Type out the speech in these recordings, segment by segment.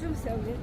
شو مسوي؟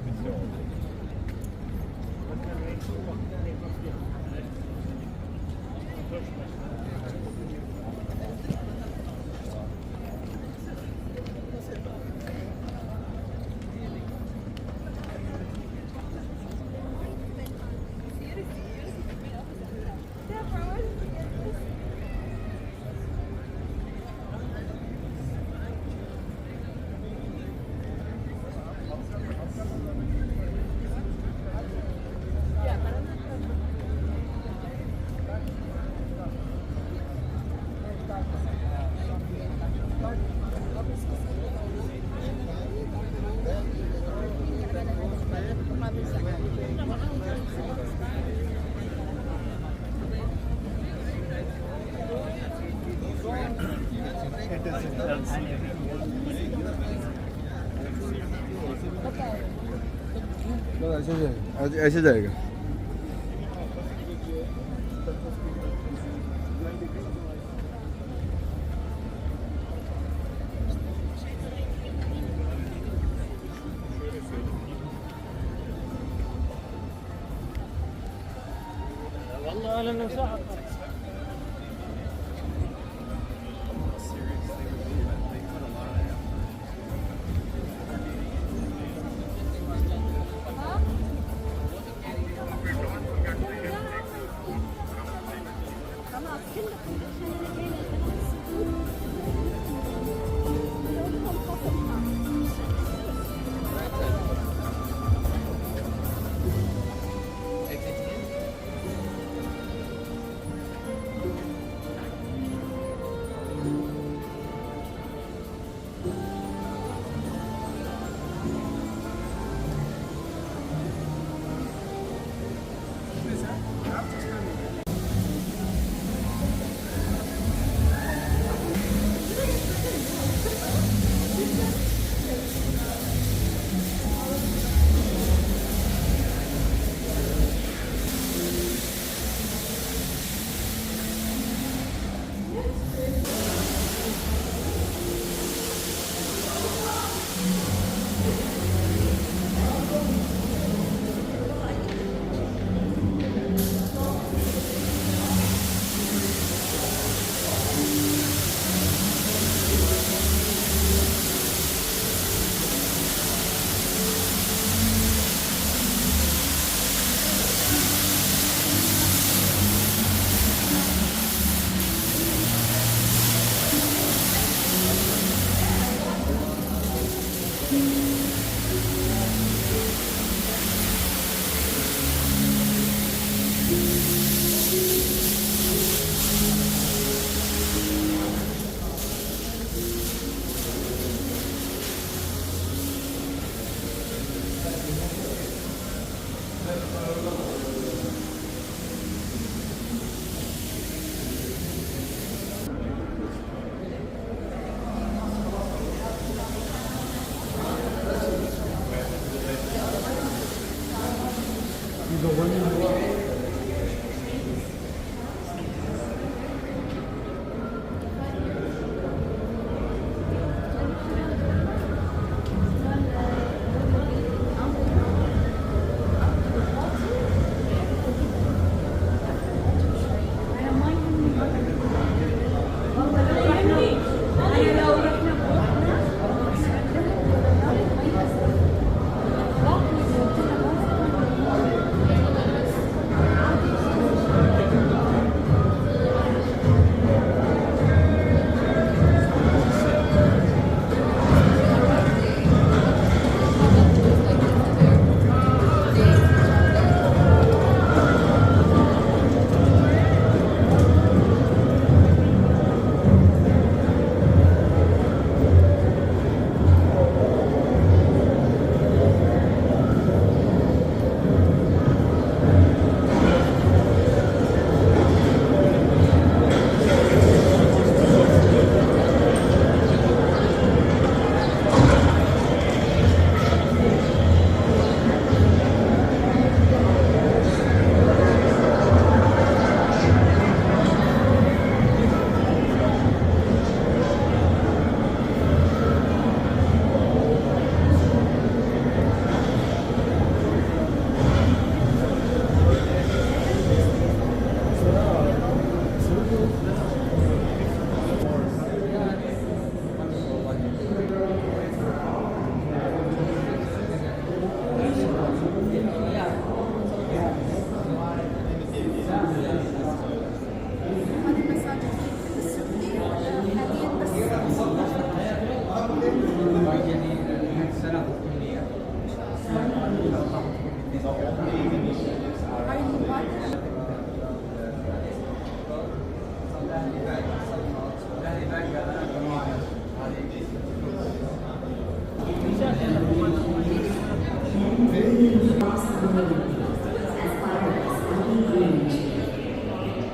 ऐसे जाएगा।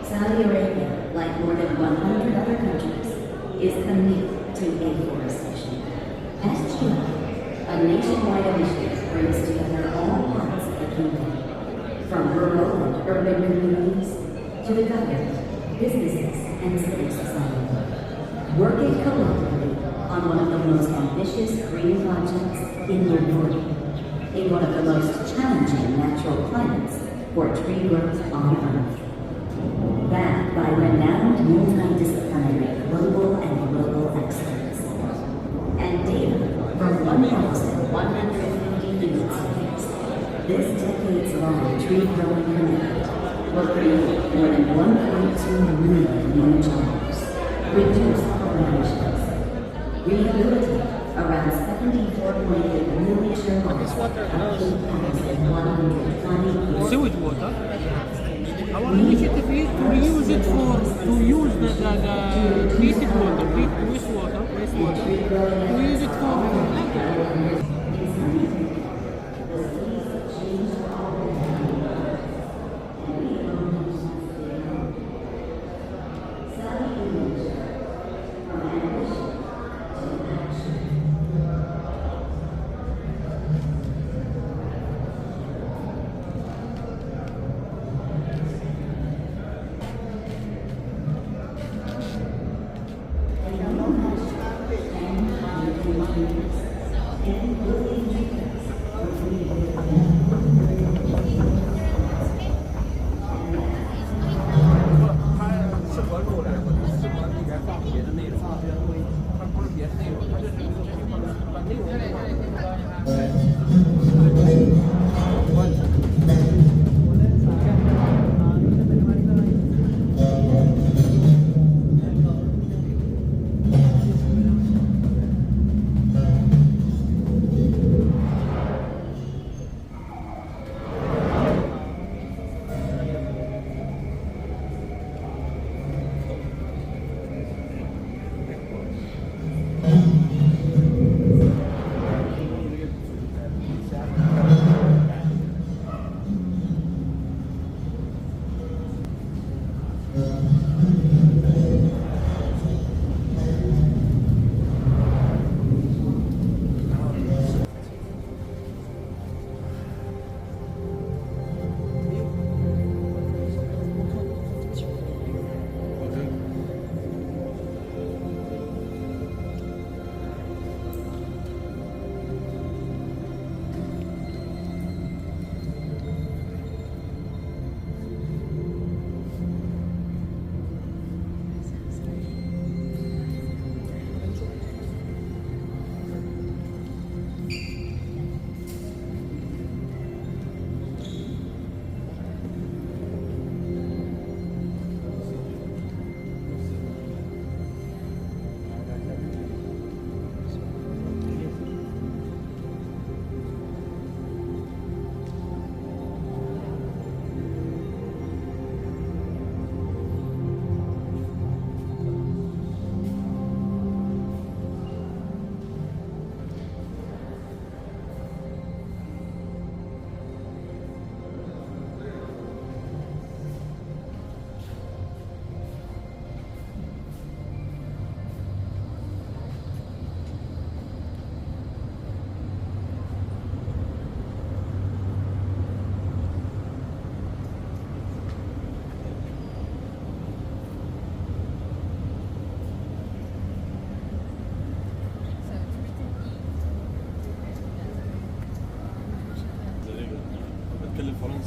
Saudi Arabia, like more than 100 other countries, is committed to afforestation. SGI, a nationwide initiative, brings together all parts of the kingdom, from rural and urban communities to the government, businesses, and civic society, working collectively on one of the most ambitious green projects in the world, in one of the most challenging natural climates for tree growth on Earth. Backed by renowned multidisciplinary global and local experts, and data from 1,150 unit cities, this decades-long tree-growing commitment will create more than 1.2 million new jobs, reduce carbon emissions, rehabilitate around 74.8 million miles of sewage water. Our initiative is to reuse it to use the treated water, wastewater, to use it for and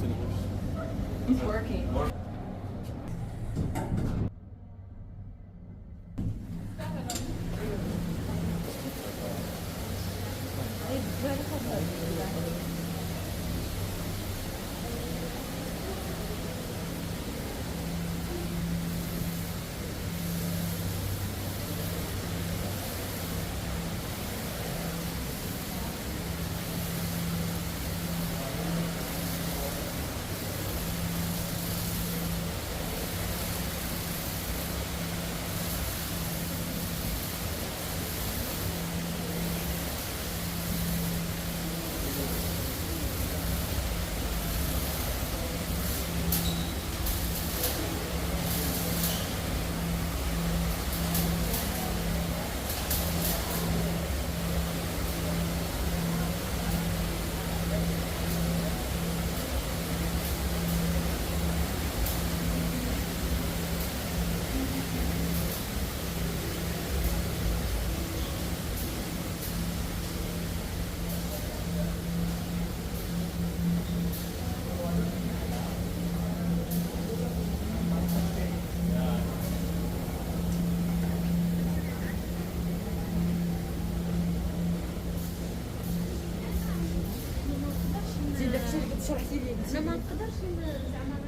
It's working. ما نقدرش زعما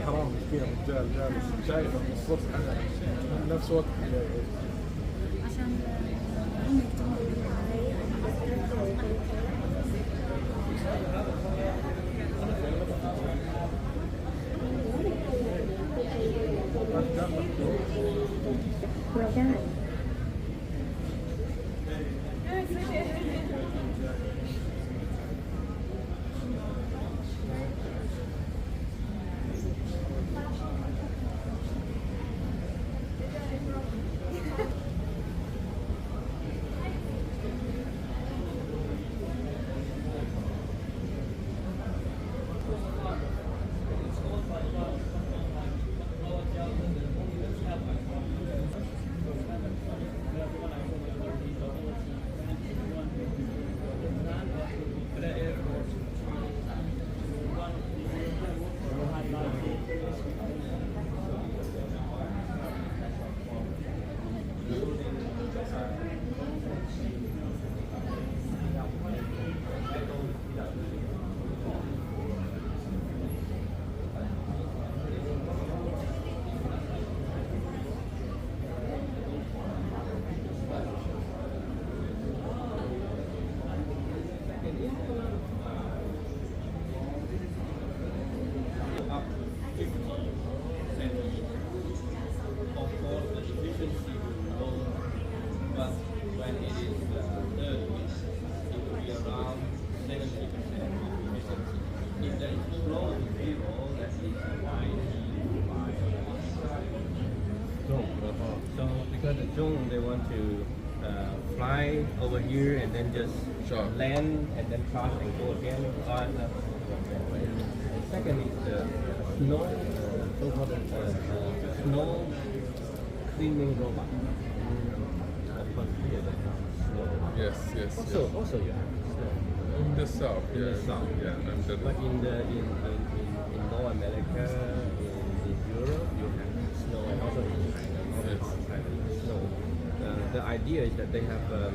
حرام مسكين الرجال جالس شايفه من الصبح نفس وقت عشان So because the drone they want to fly over here and then just land and then cross and go again. Second is the snow, so-called snow cleaning robot. Yes. Also you have snow. In the south, In the south. yeah. But in North America, you have snow and also in China, northern part of China, snow. The idea is that they have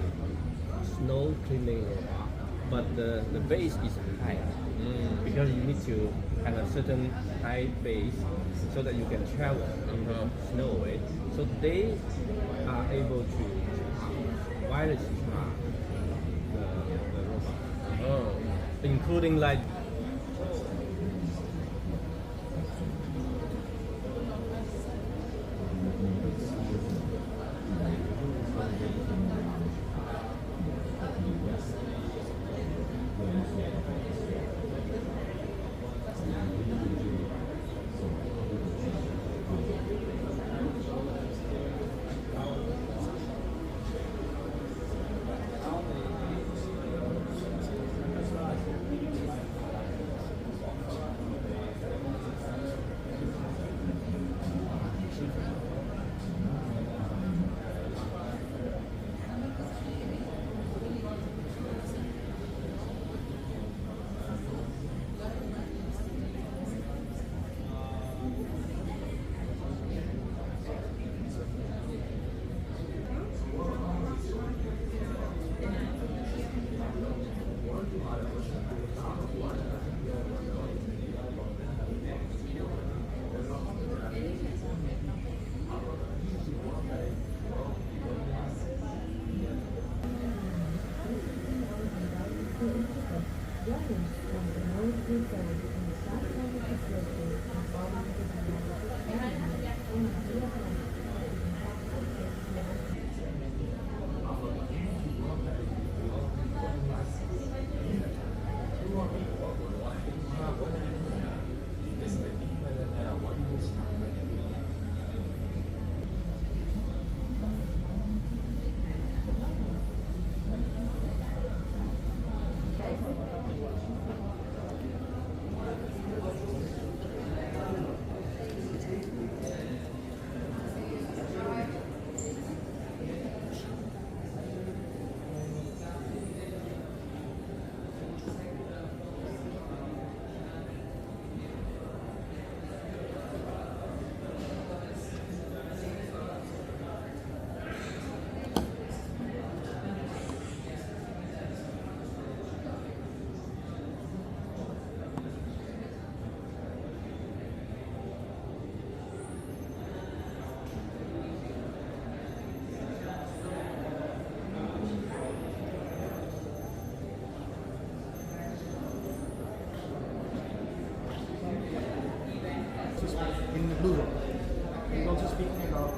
snow cleaning robot, but the base is high because you need to have a certain high base so that you can travel in the snow way. So they are able to wirelessly charge the robot, including like in the blue room. He's also speaking about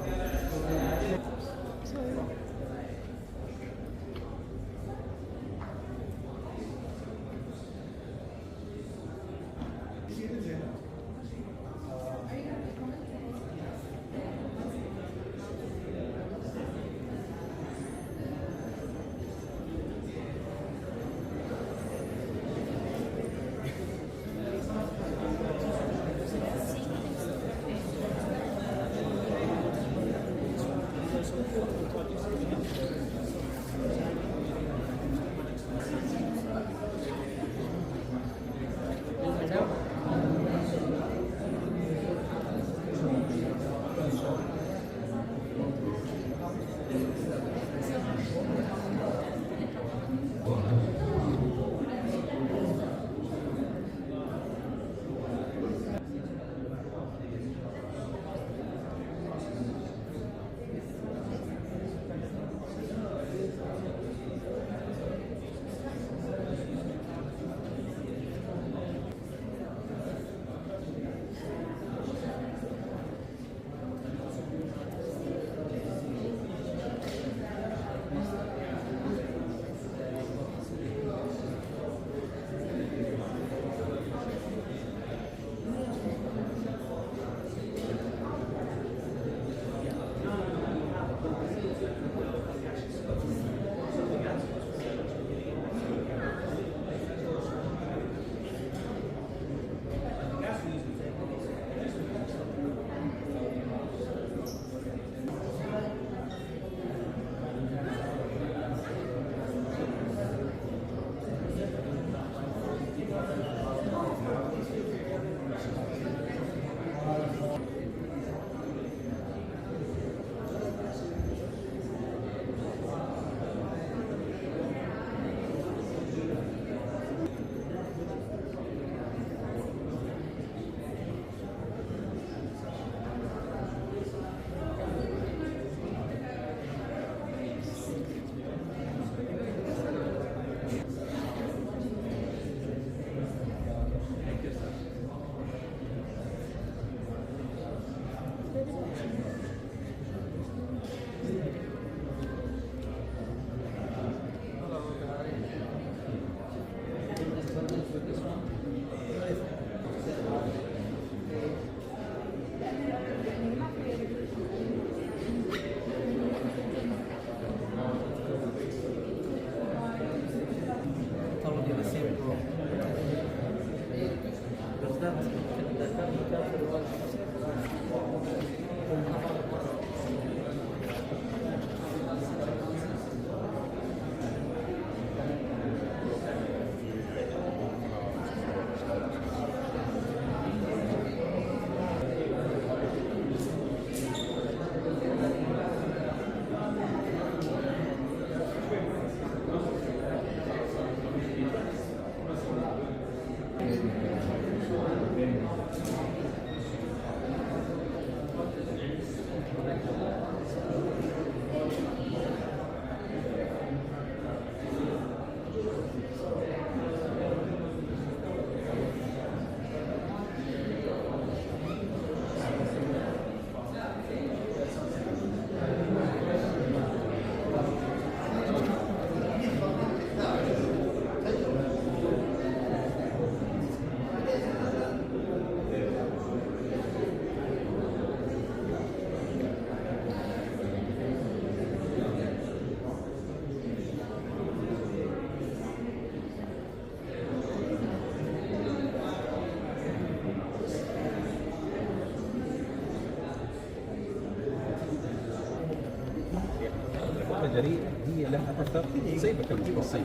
Jadi dia dah atas saya betul saya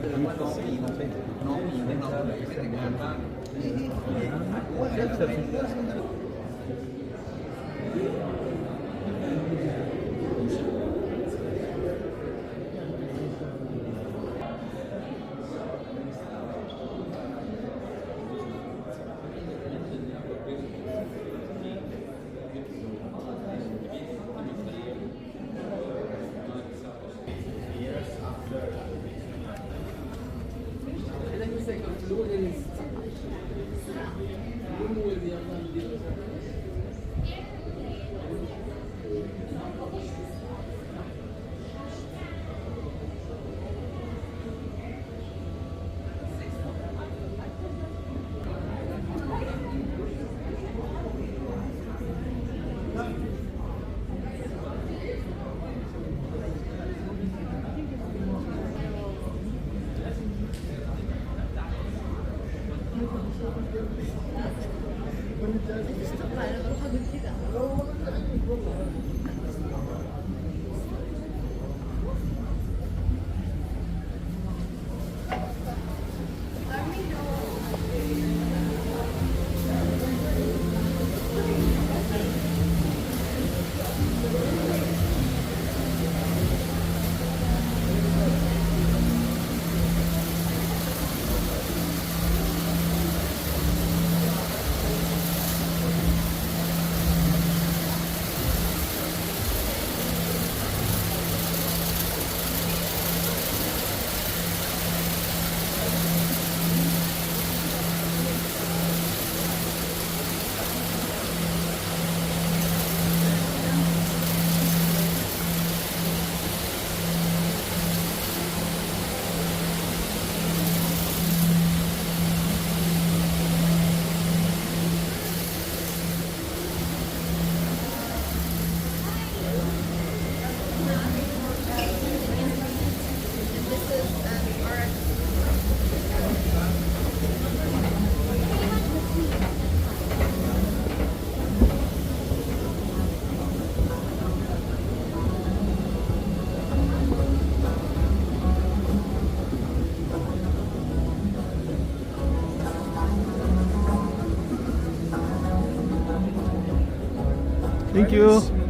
Thank you.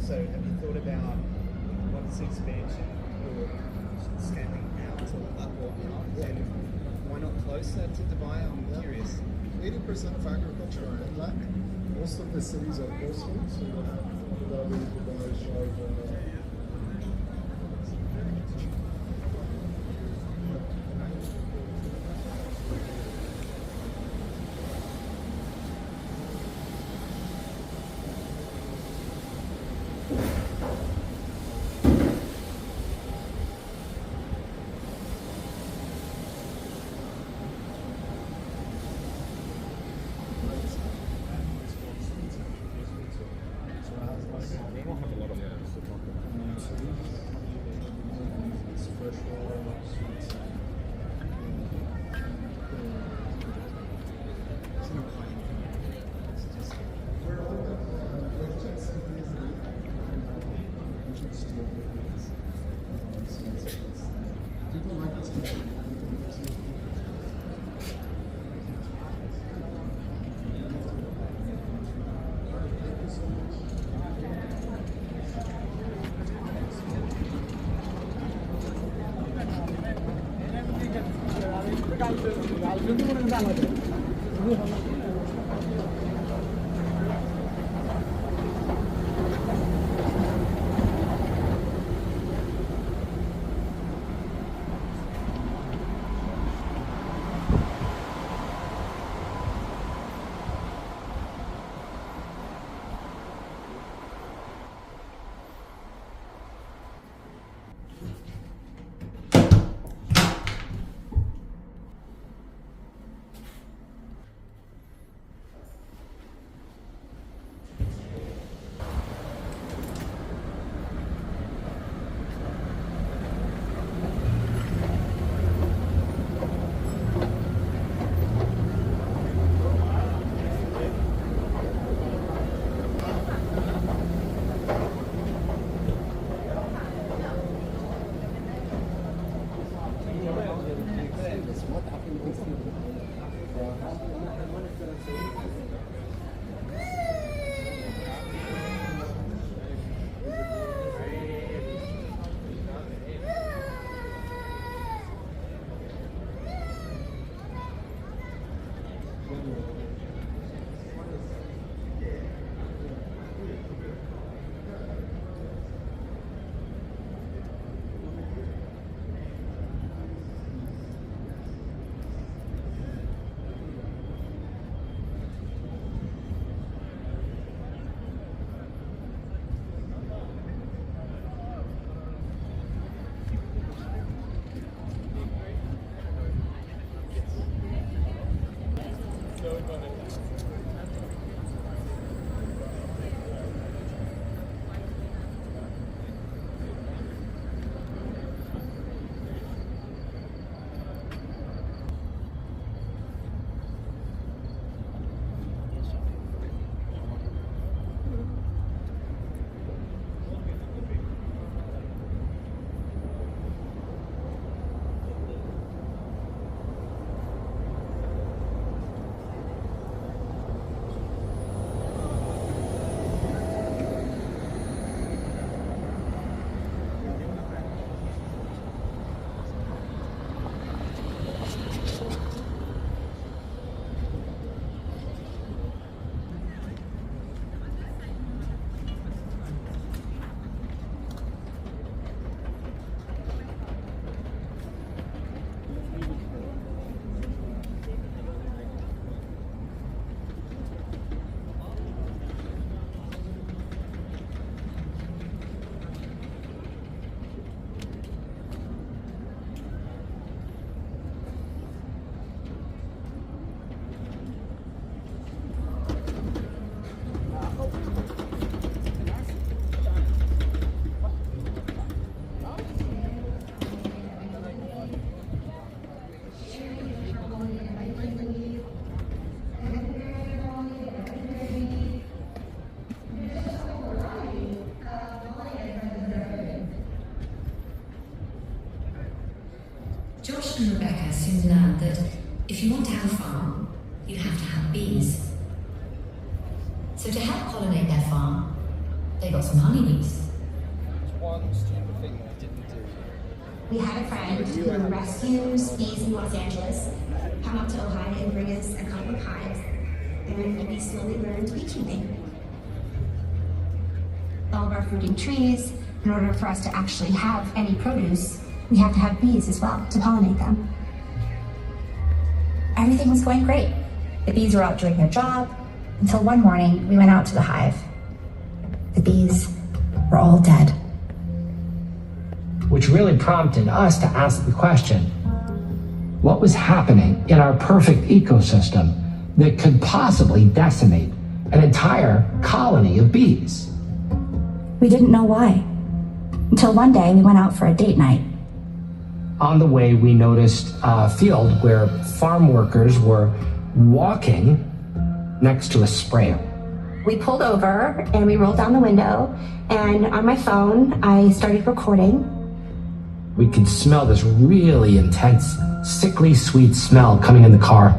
also, have you thought about once expansion or scaling out or up or and why not closer to Dubai? I'm curious. 80% of agriculture are inland. Most of the cities are coastal, so you have Abu Dhabi, Dubai, Sharjah. Josh and Rebecca soon learned that if you want to have a farm, you have to have bees. So to help pollinate their farm, They got some honeybees. One stupid thing that I didn't do. We had a friend who rescues bees in Los Angeles come up to Ojai and bring us a couple of hives, and we slowly learned beekeeping. All of our fruit and trees, in order for us to actually have any produce, we have to have bees as well to pollinate them. Everything was going great. The bees were out doing their job until one morning we went out to the hive. The bees were all dead. Which really prompted us to ask the question, what was happening in our perfect ecosystem that could possibly decimate an entire colony of bees? We didn't know why, until one day we went out for a date night. On the way, we noticed a field where farm workers were walking next to a sprayer. We pulled over and we rolled down the window, and on my phone, I started recording. We could smell this really intense, sickly sweet smell coming in the car.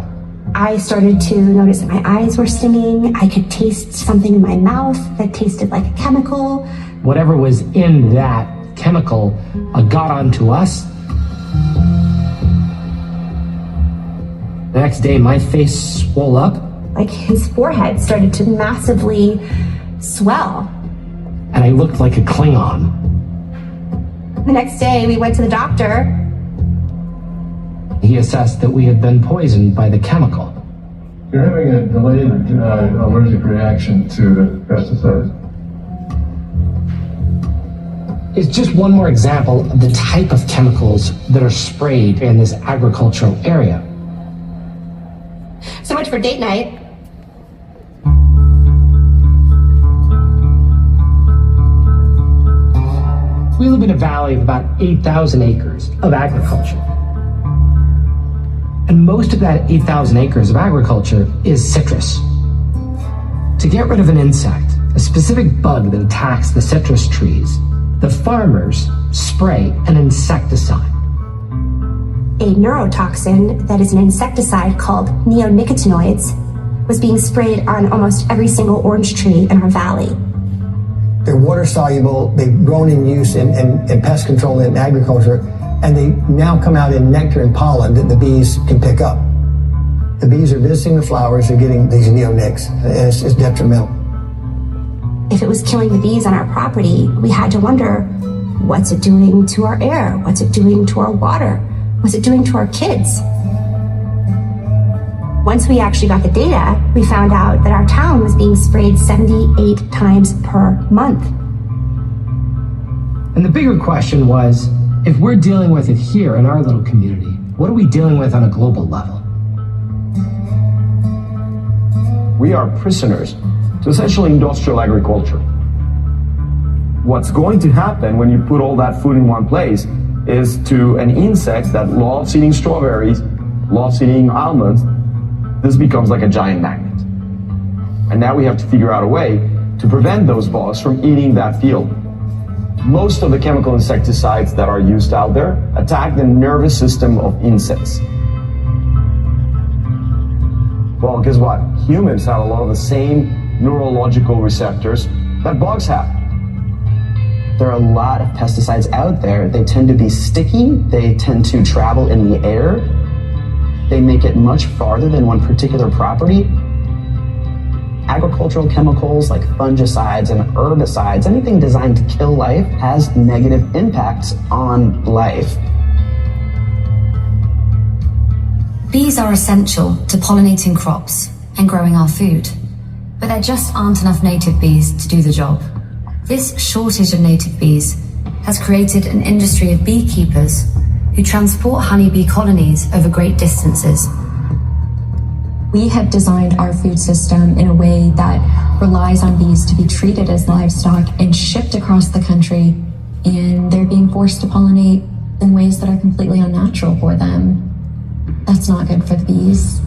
I started to notice that my eyes were stinging. I could taste something in my mouth that tasted like a chemical. Whatever was in that chemical got onto us. The next day, my face swelled up. Like his forehead started to massively swell. And I looked like a Klingon. The next day, we went to the doctor. He assessed that we had been poisoned by the chemical. You're having a delayed allergic reaction to the pesticide. It's just one more example of the type of chemicals that are sprayed in this agricultural area. So much for date night. We live in a valley of about 8,000 acres of agriculture. And most of that 8,000 acres of agriculture is citrus. To get rid of an insect, a specific bug that attacks the citrus trees, the farmers spray an insecticide. A neurotoxin that is an insecticide called neonicotinoids was being sprayed on almost every single orange tree in our valley. They're water soluble, they've grown in use in pest control and agriculture, and they now come out in nectar and pollen that the bees can pick up. The bees are visiting the flowers, they're getting these neonics, and it's detrimental. If it was killing the bees on our property, we had to wonder, what's it doing to our air? What's it doing to our water? What's it doing to our kids? Once we actually got the data, we found out that our town was being sprayed 78 times per month. And the bigger question was, if we're dealing with it here in our little community, what are we dealing with on a global level? We are prisoners to essentially industrial agriculture. What's going to happen when you put all that food in one place is to an insect that loves eating strawberries, loves eating almonds, this becomes like a giant magnet. And now we have to figure out a way to prevent those bugs from eating that field. Most of the chemical insecticides that are used out there attack the nervous system of insects. Well, guess what? Humans have a lot of the same neurological receptors that bugs have. There are a lot of pesticides out there. They tend to be sticky, they tend to travel in the air, they make it much farther than one particular property. Agricultural chemicals like fungicides and herbicides, anything designed to kill life, has negative impacts on life. Bees are essential to pollinating crops and growing our food, but there just aren't enough native bees to do the job. This shortage of native bees has created an industry of beekeepers who transport honeybee colonies over great distances. We have designed our food system in a way that relies on bees to be treated as livestock and shipped across the country, and they're being forced to pollinate in ways that are completely unnatural for them. That's not good for the bees.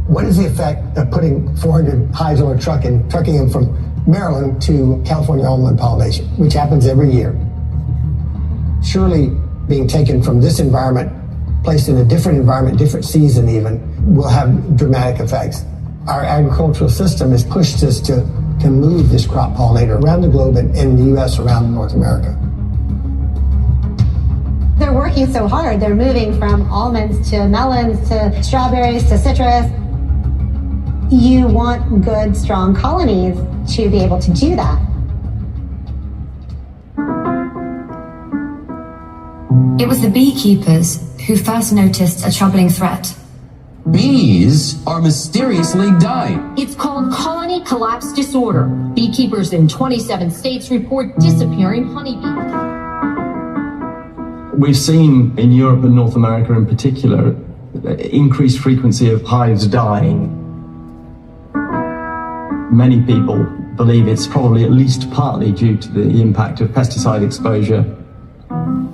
What is the effect of putting 400 hives on a truck and trucking them from Maryland to California almond pollination, which happens every year? Surely being taken from this environment, placed in a different environment, different season even, will have dramatic effects. Our agricultural system has pushed us to can move this crop pollinator around the globe and in the U.S., around North America. They're working so hard. They're moving from almonds to melons to strawberries to citrus. You want good, strong colonies to be able to do that. It was the beekeepers who first noticed a troubling threat. Bees are mysteriously dying. It's called colony collapse disorder. Beekeepers in 27 states report disappearing honeybees. We've seen in Europe and North America in particular, increased frequency of hives dying. Many people believe it's probably at least partly due to the impact of pesticide exposure,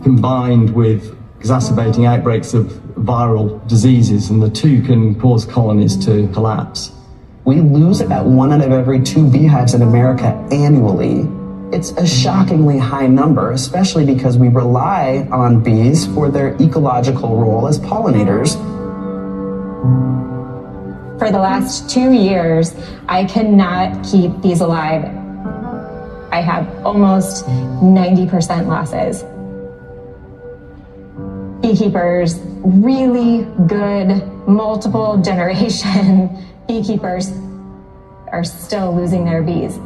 combined with exacerbating outbreaks of viral diseases, and the two can cause colonies to collapse. We lose about 1 out of every 2 beehives in America annually. It's a shockingly high number, especially because we rely on bees for their ecological role as pollinators. For the last 2 years, I cannot keep bees alive. I have almost 90% losses. Beekeepers, really good, multiple generation beekeepers are still losing their bees.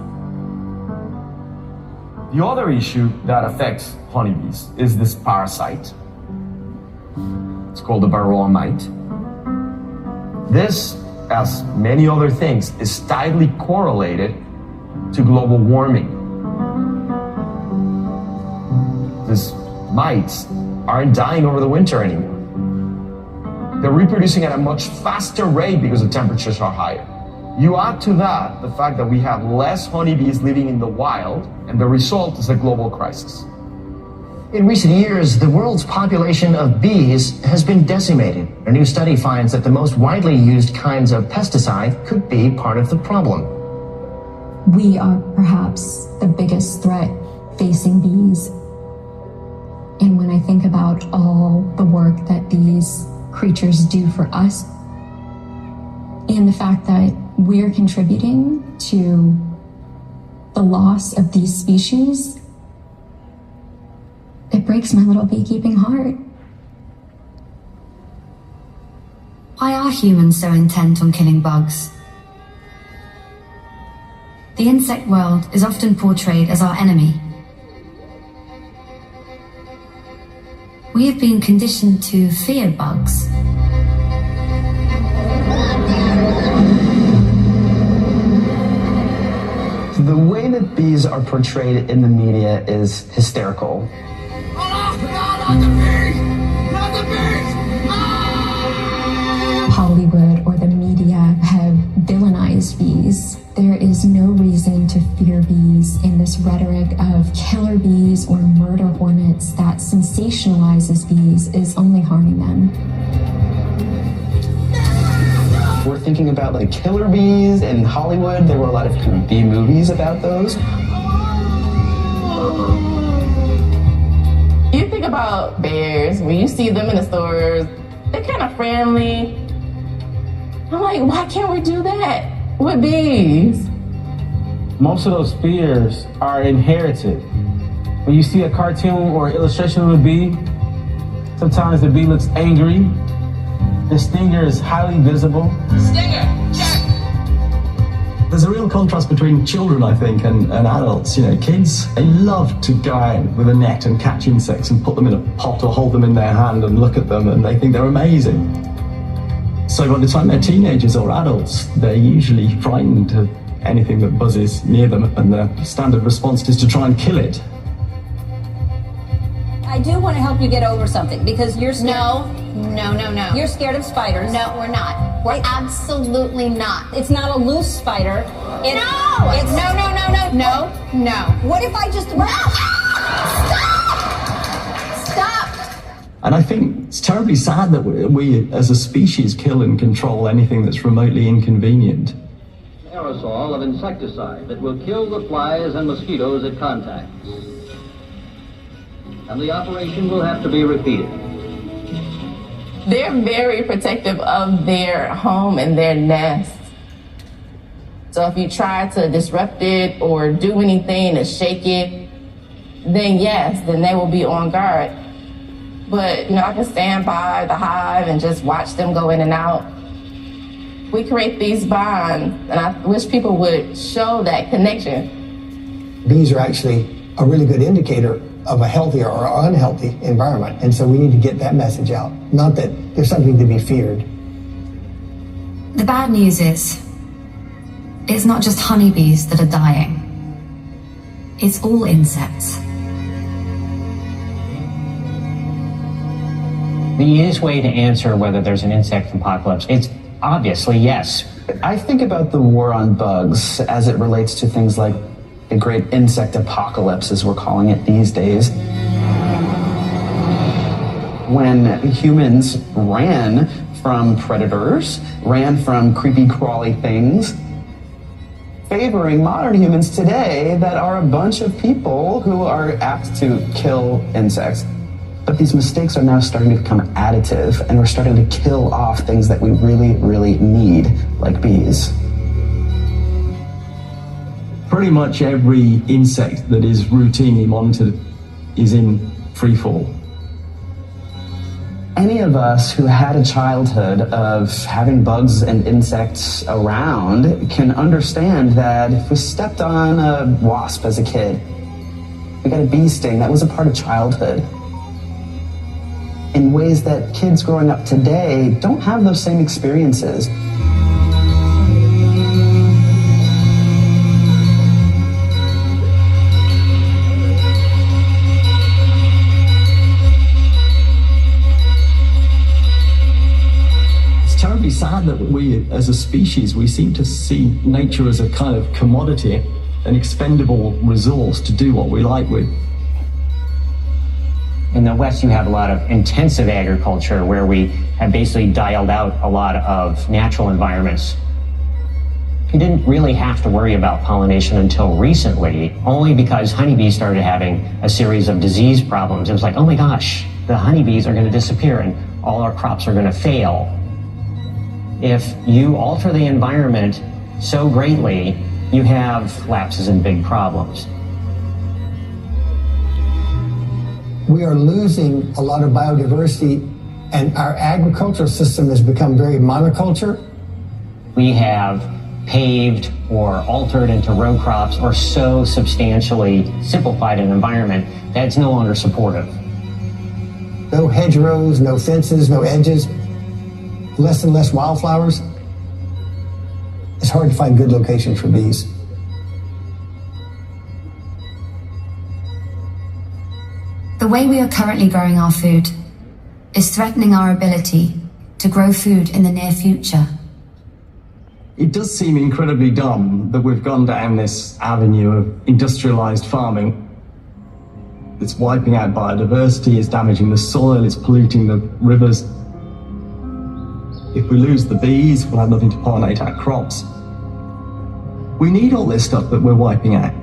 The other issue that affects honeybees is this parasite. It's called the varroa mite. This, as many other things, is tightly correlated to global warming. These mites aren't dying over the winter anymore. They're reproducing at a much faster rate because the temperatures are higher. You add to that the fact that we have less honeybees living in the wild, and the result is a global crisis. In recent years, the world's population of bees has been decimated. A new study finds that the most widely used kinds of pesticide could be part of the problem. We are perhaps the biggest threat facing bees. And when I think about all the work that these creatures do for us, and the fact that we're contributing to the loss of these species, it breaks my little beekeeping heart. Why are humans so intent on killing bugs? The insect world is often portrayed as our enemy. We have been conditioned to fear bugs. The way that bees are portrayed in the media is hysterical. Hollywood or the media have villainized bees. There is no reason to fear bees in this rhetoric of killer bees or murder hornets that sensationalizes bees is only harming them. We're thinking about like killer bees in Hollywood. There were a lot of kind of bee movies about those. You think about bears, when you see them in the stores, they're kind of friendly. I'm like, why can't we do that with bees? Most of those fears are inherited. When you see a cartoon or illustration of a bee, sometimes the bee looks angry. The stinger is highly visible. Stinger, check. There's a real contrast between children, I think, and adults. You know, kids, they love to go out with a net and catch insects and put them in a pot or hold them in their hand and look at them, and they think they're amazing. So by the time they're teenagers or adults, they're usually frightened of anything that buzzes near them, and their standard response is to try and kill it. I do want to help you get over something, because you're scared. No. You're scared of spiders. No, we're not. We're absolutely not. It's not a loose spider. No! It's No. What if I just... Stop! And I think it's terribly sad that we as a species kill and control anything that's remotely inconvenient. Aerosol of insecticide that will kill the flies and mosquitoes it contacts. And the operation will have to be repeated. They're very protective of their home and their nest. So if you try to disrupt it or do anything to shake it, then yes, then they will be on guard. But, I can stand by the hive and just watch them go in and out. We create these bonds, and I wish people would show that connection. Bees are actually a really good indicator of a healthy or unhealthy environment. And so we need to get that message out. Not that there's something to be feared. The bad news is, it's not just honeybees that are dying. It's all insects. The easiest way to answer whether there's an insect apocalypse, it's obviously yes. I think about the war on bugs as it relates to things like the great insect apocalypse, as we're calling it these days. When humans ran from predators, ran from creepy crawly things, favoring modern humans today that are a bunch of people who are apt to kill insects. But these mistakes are now starting to become additive, and we're starting to kill off things that we really, really need, like bees. Pretty much every insect that is routinely monitored is in free fall. Any of us who had a childhood of having bugs and insects around can understand that if we stepped on a wasp as a kid, we got a bee sting, that was a part of childhood. In ways that kids growing up today don't have those same experiences. Terribly sad that we, as a species, we seem to see nature as a kind of commodity, an expendable resource to do what we like with. In the West, you have a lot of intensive agriculture where we have basically dialed out a lot of natural environments. You didn't really have to worry about pollination until recently, only because honeybees started having a series of disease problems. It was like, oh my gosh, the honeybees are going to disappear and all our crops are going to fail. If you alter the environment so greatly, you have lapses and big problems. We are losing a lot of biodiversity, and our agricultural system has become very monoculture. We have paved or altered into row crops or so substantially simplified an environment that it's no longer supportive. No hedgerows, no fences, no edges. Less and less wildflowers. It's hard to find good locations for bees. The way we are currently growing our food is threatening our ability to grow food in the near future. It does seem incredibly dumb that we've gone down this avenue of industrialized farming. It's wiping out biodiversity, it's damaging the soil, it's polluting the rivers. If we lose the bees, we'll have nothing to pollinate our crops. We need all this stuff that we're wiping out.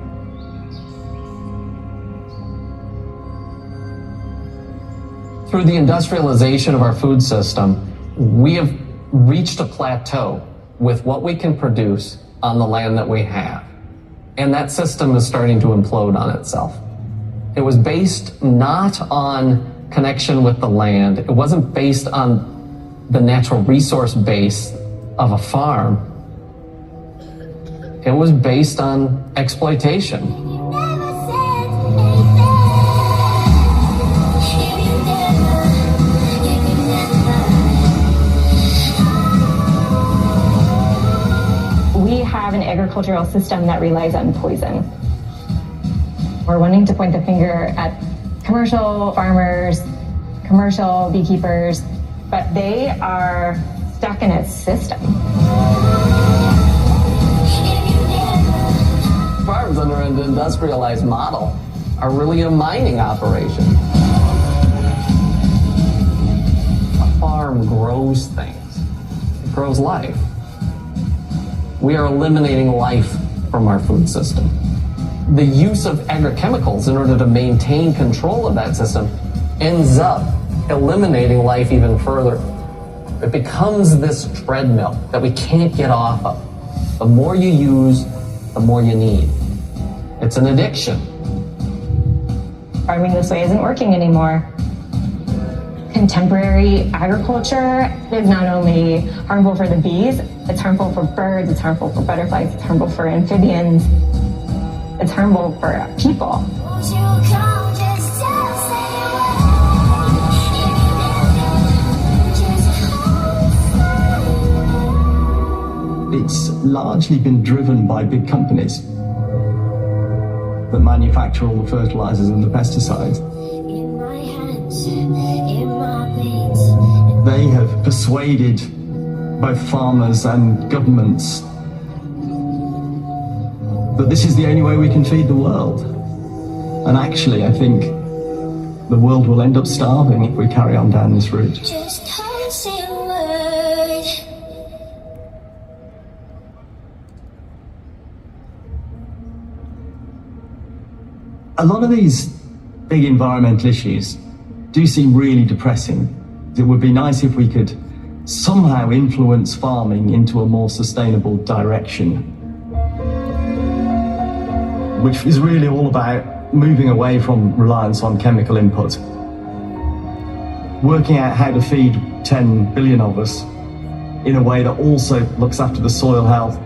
Through the industrialization of our food system, we have reached a plateau with what we can produce on the land that we have. And that system is starting to implode on itself. It was based not on connection with the land. It wasn't based on the natural resource base of a farm. It was based on exploitation. We have an agricultural system that relies on poison. We're wanting to point the finger at commercial farmers, commercial beekeepers, but they are stuck in its system. Farms under an industrialized model are really a mining operation. A farm grows things. It grows life. We are eliminating life from our food system. The use of agrochemicals in order to maintain control of that system ends up eliminating life even further. It becomes this treadmill that we can't get off of. The more you use, the more you need. It's an addiction. Farming this way isn't working anymore. Contemporary agriculture is not only harmful for the bees, it's harmful for birds, it's harmful for butterflies, it's harmful for amphibians, it's harmful for people. It's largely been driven by big companies that manufacture all the fertilizers and the pesticides. They have persuaded both farmers and governments that this is the only way we can feed the world. And actually, I think the world will end up starving if we carry on down this route. A lot of these big environmental issues do seem really depressing. It would be nice if we could somehow influence farming into a more sustainable direction, which is really all about moving away from reliance on chemical input, working out how to feed 10 billion of us in a way that also looks after the soil health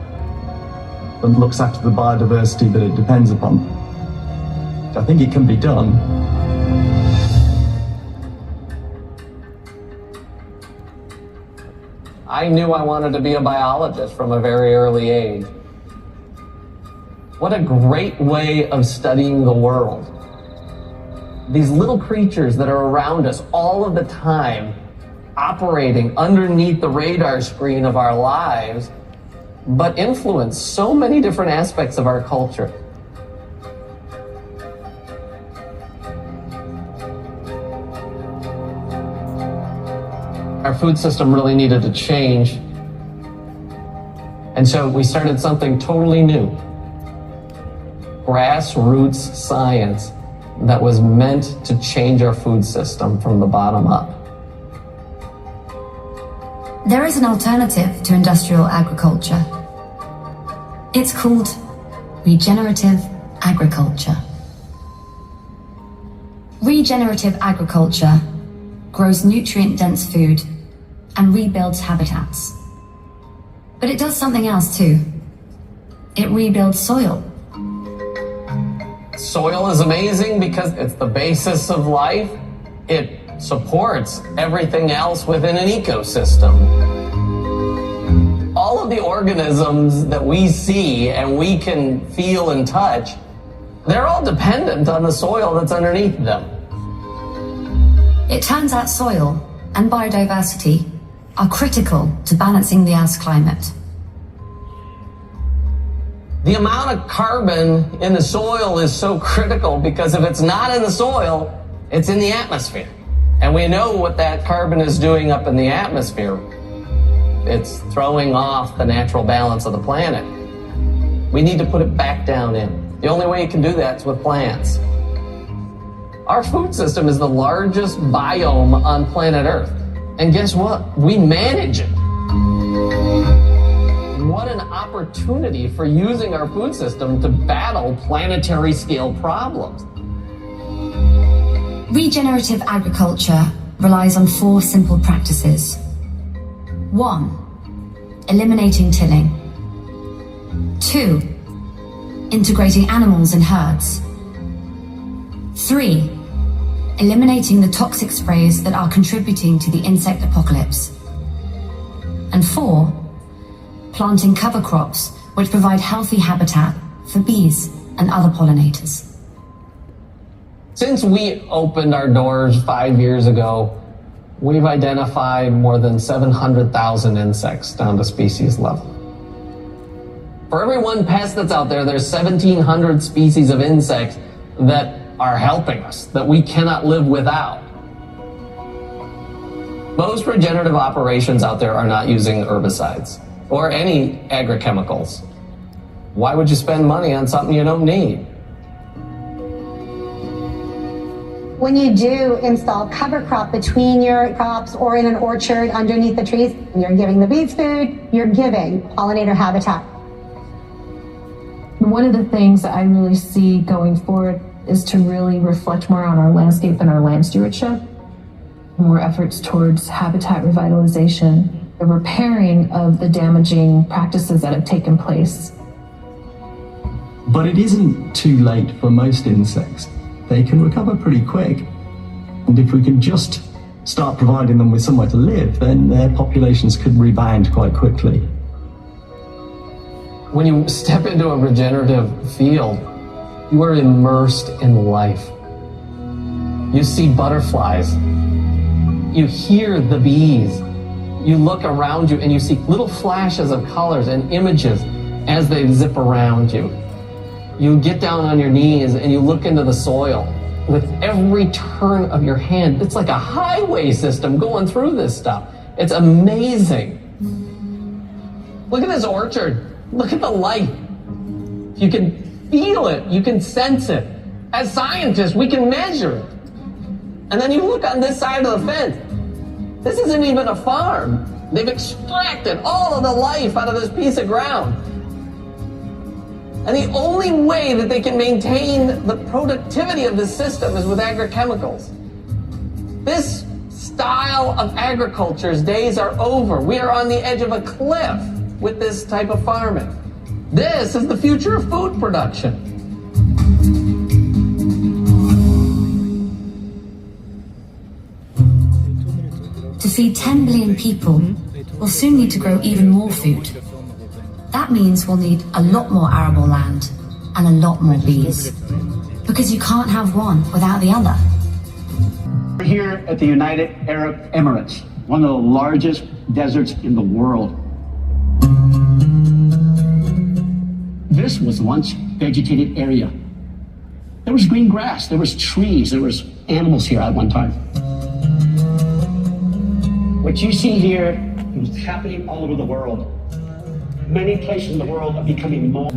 and looks after the biodiversity that it depends upon. I think it can be done. I knew I wanted to be a biologist from a very early age. What a great way of studying the world. These little creatures that are around us all of the time, operating underneath the radar screen of our lives, but influence so many different aspects of our culture. Our food system really needed to change. And so we started something totally new. Grassroots science that was meant to change our food system from the bottom up. There is an alternative to industrial agriculture. It's called regenerative agriculture. Regenerative agriculture grows nutrient-dense food and rebuilds habitats. But it does something else too. It rebuilds soil. Soil is amazing because it's the basis of life. It supports everything else within an ecosystem. All of the organisms that we see and we can feel and touch, they're all dependent on the soil that's underneath them. It turns out soil and biodiversity are critical to balancing the Earth's climate. The amount of carbon in the soil is so critical because if it's not in the soil, it's in the atmosphere. And we know what that carbon is doing up in the atmosphere. It's throwing off the natural balance of the planet. We need to put it back down in. The only way you can do that is with plants. Our food system is the largest biome on planet Earth. And guess what? We manage it. What an opportunity for using our food system to battle planetary scale problems. Regenerative agriculture relies on 4 simple practices. 1. Eliminating tilling. 2. Integrating animals in herds. 3. Eliminating the toxic sprays that are contributing to the insect apocalypse. And 4. Planting cover crops which provide healthy habitat for bees and other pollinators. Since we opened our doors 5 years ago, we've identified more than 700,000 insects down to species level. For every one pest that's out there, there's 1,700 species of insects that are helping us, that we cannot live without. Most regenerative operations out there are not using herbicides or any agrochemicals. Why would you spend money on something you don't need? When you do install cover crop between your crops or in an orchard underneath the trees, you're giving the bees food, you're giving pollinator habitat. One of the things that I really see going forward is to really reflect more on our landscape and our land stewardship, more efforts towards habitat revitalization, the repairing of the damaging practices that have taken place. But it isn't too late for most insects. They can recover pretty quick. And if we can just start providing them with somewhere to live, then their populations could rebound quite quickly. When you step into a regenerative field, you are immersed in life. You see butterflies. You hear the bees. You look around you and you see little flashes of colors and images as they zip around you. You get down on your knees and you look into the soil. With every turn of your hand, it's like a highway system going through this stuff. It's amazing. Look at this orchard. Look at the light. You can feel it. You can sense it. As scientists, we can measure it. And then you look on this side of the fence. This isn't even a farm. They've extracted all of the life out of this piece of ground. And the only way that they can maintain the productivity of this system is with agrochemicals. This style of agriculture's days are over. We are on the edge of a cliff with this type of farming. This is the future of food production. To feed 10 billion people, we'll soon need to grow even more food. That means we'll need a lot more arable land and a lot more bees. Because you can't have one without the other. We're here at the United Arab Emirates, one of the largest deserts in the world. This was once vegetated area. There was green grass, there was trees, there was animals here at one time. What you see here is happening all over the world. Many places in the world are becoming more.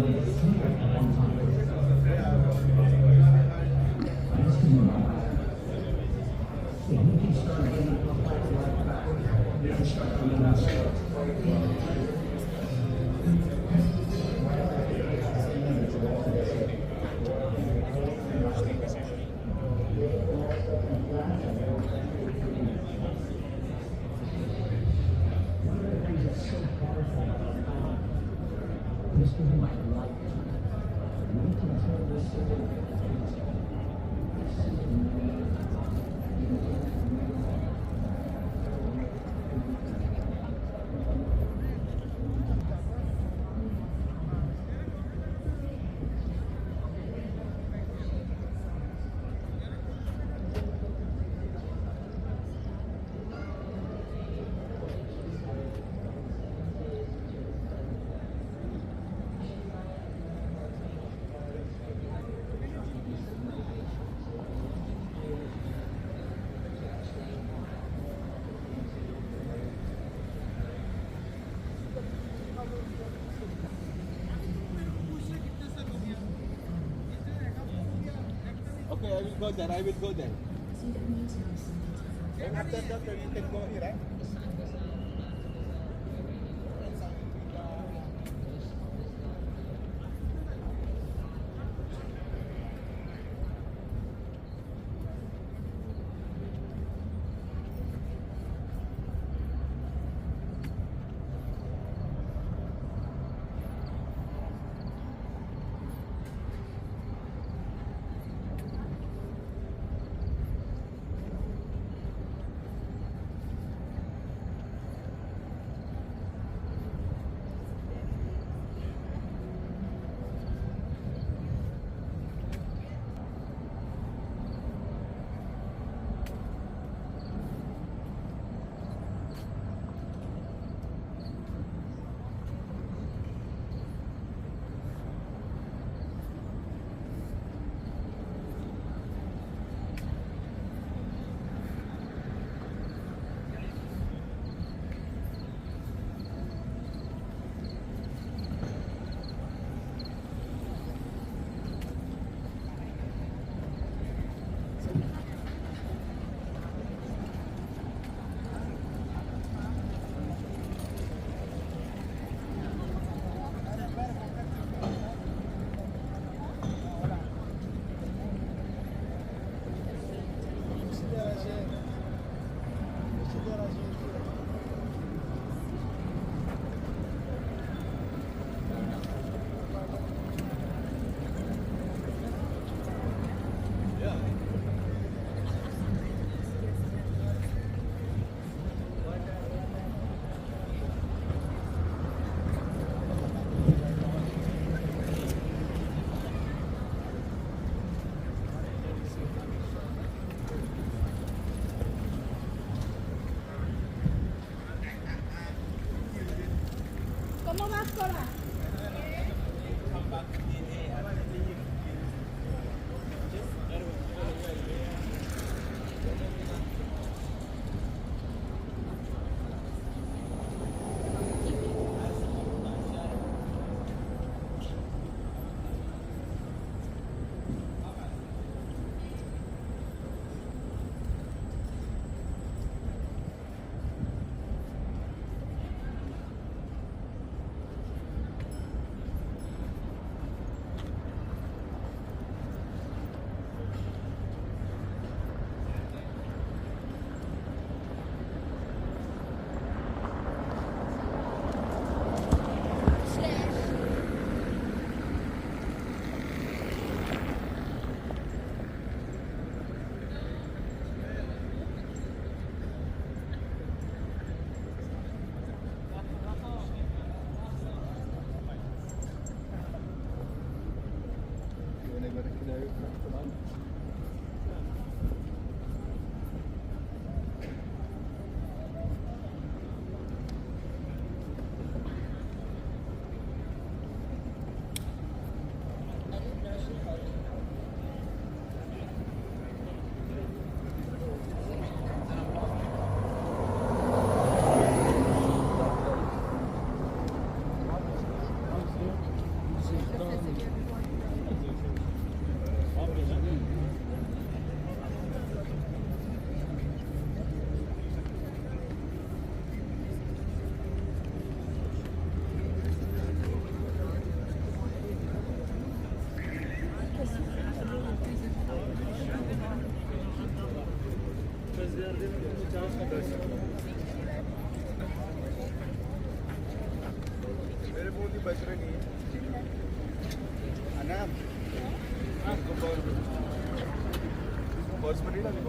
Okay, I will go there. I will go there. And after that, you can go here, right? ¿Cómo vas, Cora? मेरे phone की बच रही नहीं है अनाम purse में नहीं लगी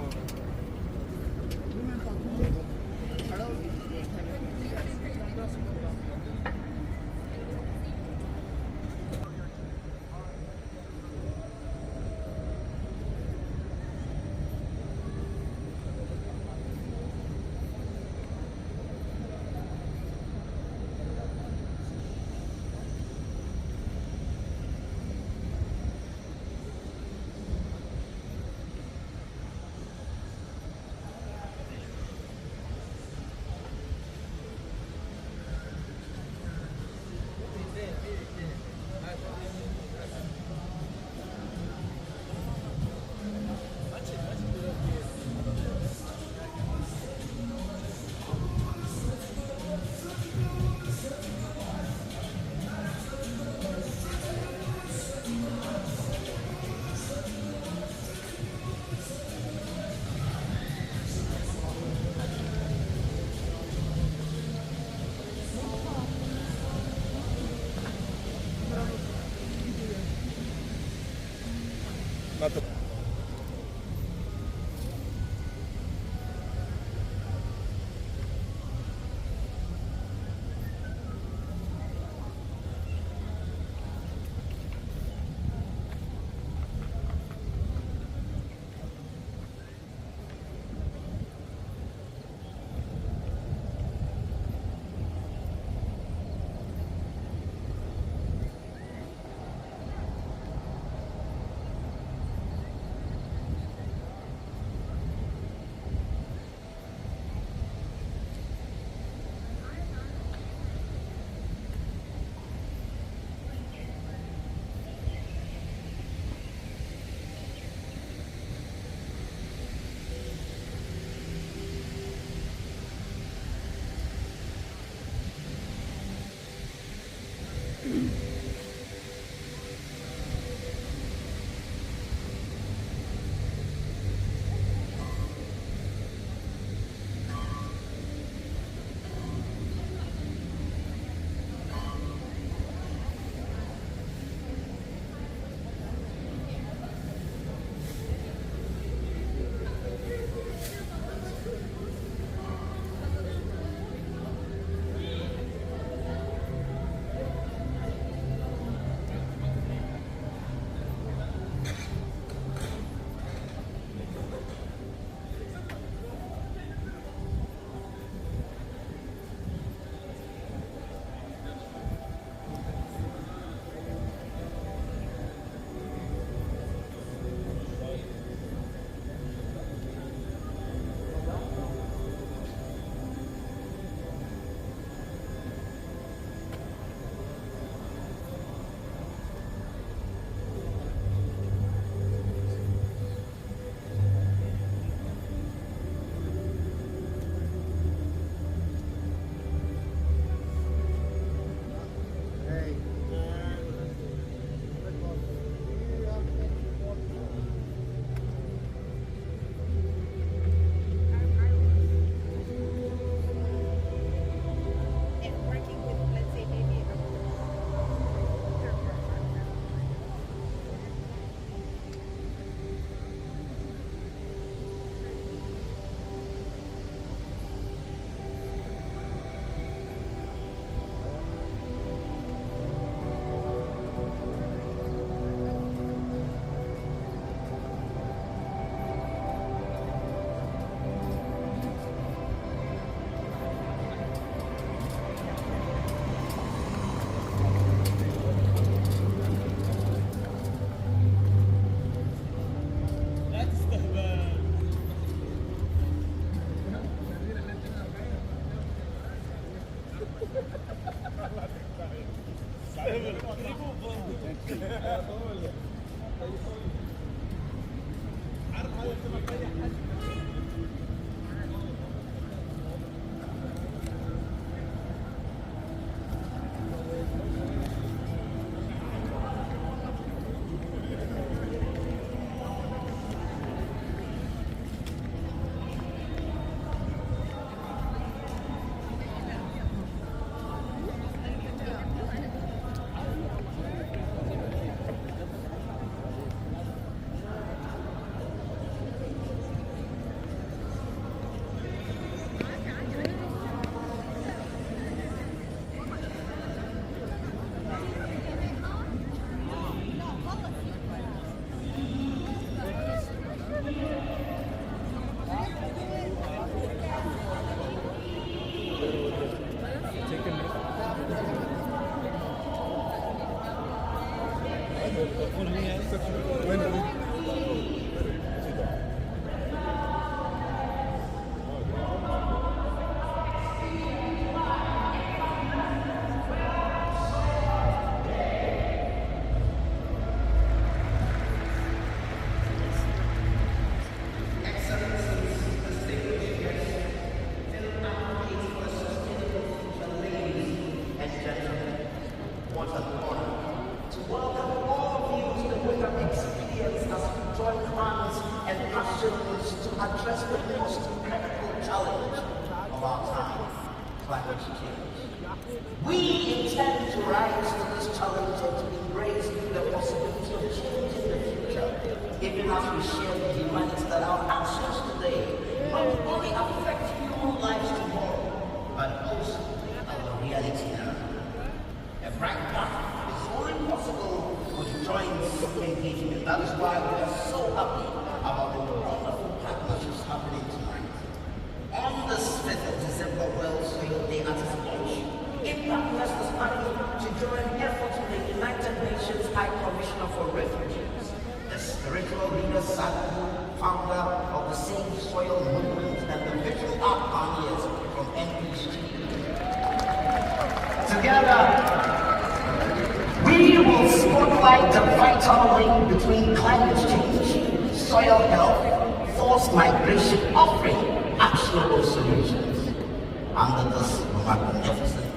Under this magnificent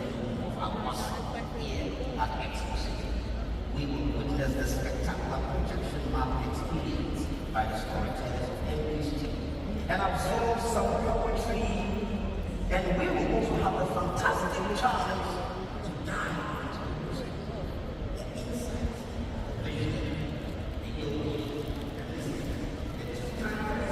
atmosphere at Expo City, we will witness the spectacular projection map experience by the storytellers of MPC and absorb some poetry, and we will also have a fantastic chance to dive into music, the insights, the vision, the illusion, and the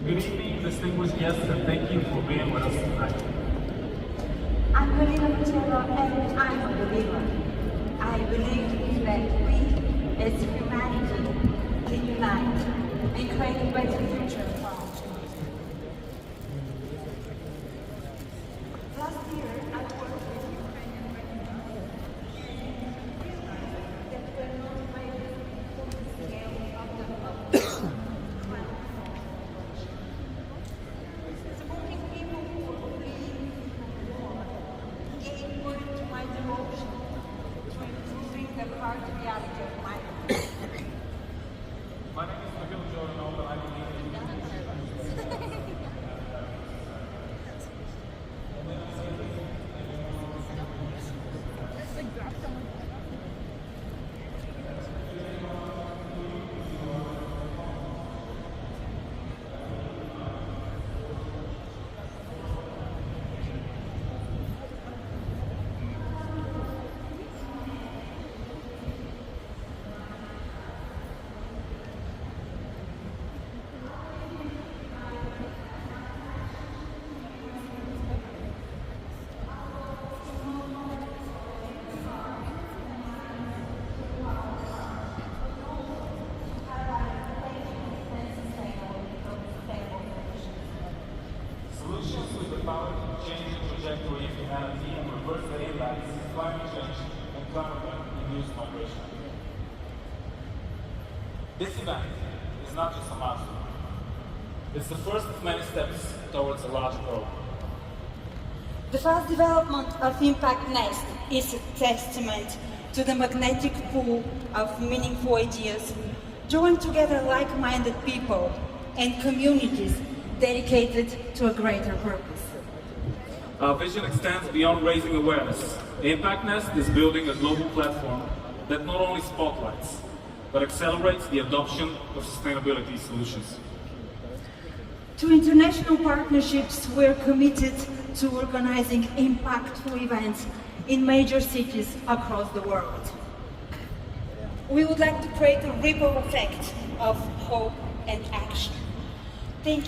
Good evening, distinguished guests, and thank you for being with us tonight. I'm Melina Pacheco, and I'm a believer. I believe that we, as humanity, can unite and create a better future for our children. Last year, I worked with Ukrainian refugees and realized that we're not ready for the scale of development. Supporting people who are fleeing from war, gave word to my devotion to improving the hard reality of life. My name is Miguel Jordan, and I believe as climate change and climate-induced migration. This event is not just a milestone. It's the first of many steps towards a larger goal. The fast development of Impact Nest is a testament to the magnetic pull of meaningful ideas, drawing together like-minded people and communities dedicated to a greater purpose. Our vision extends beyond raising awareness. Impact Nest is building a global platform that not only spotlights, but accelerates the adoption of sustainability solutions. Through international partnerships, we're committed to organizing impactful events in major cities across the world. We would like to create a ripple effect of hope and action.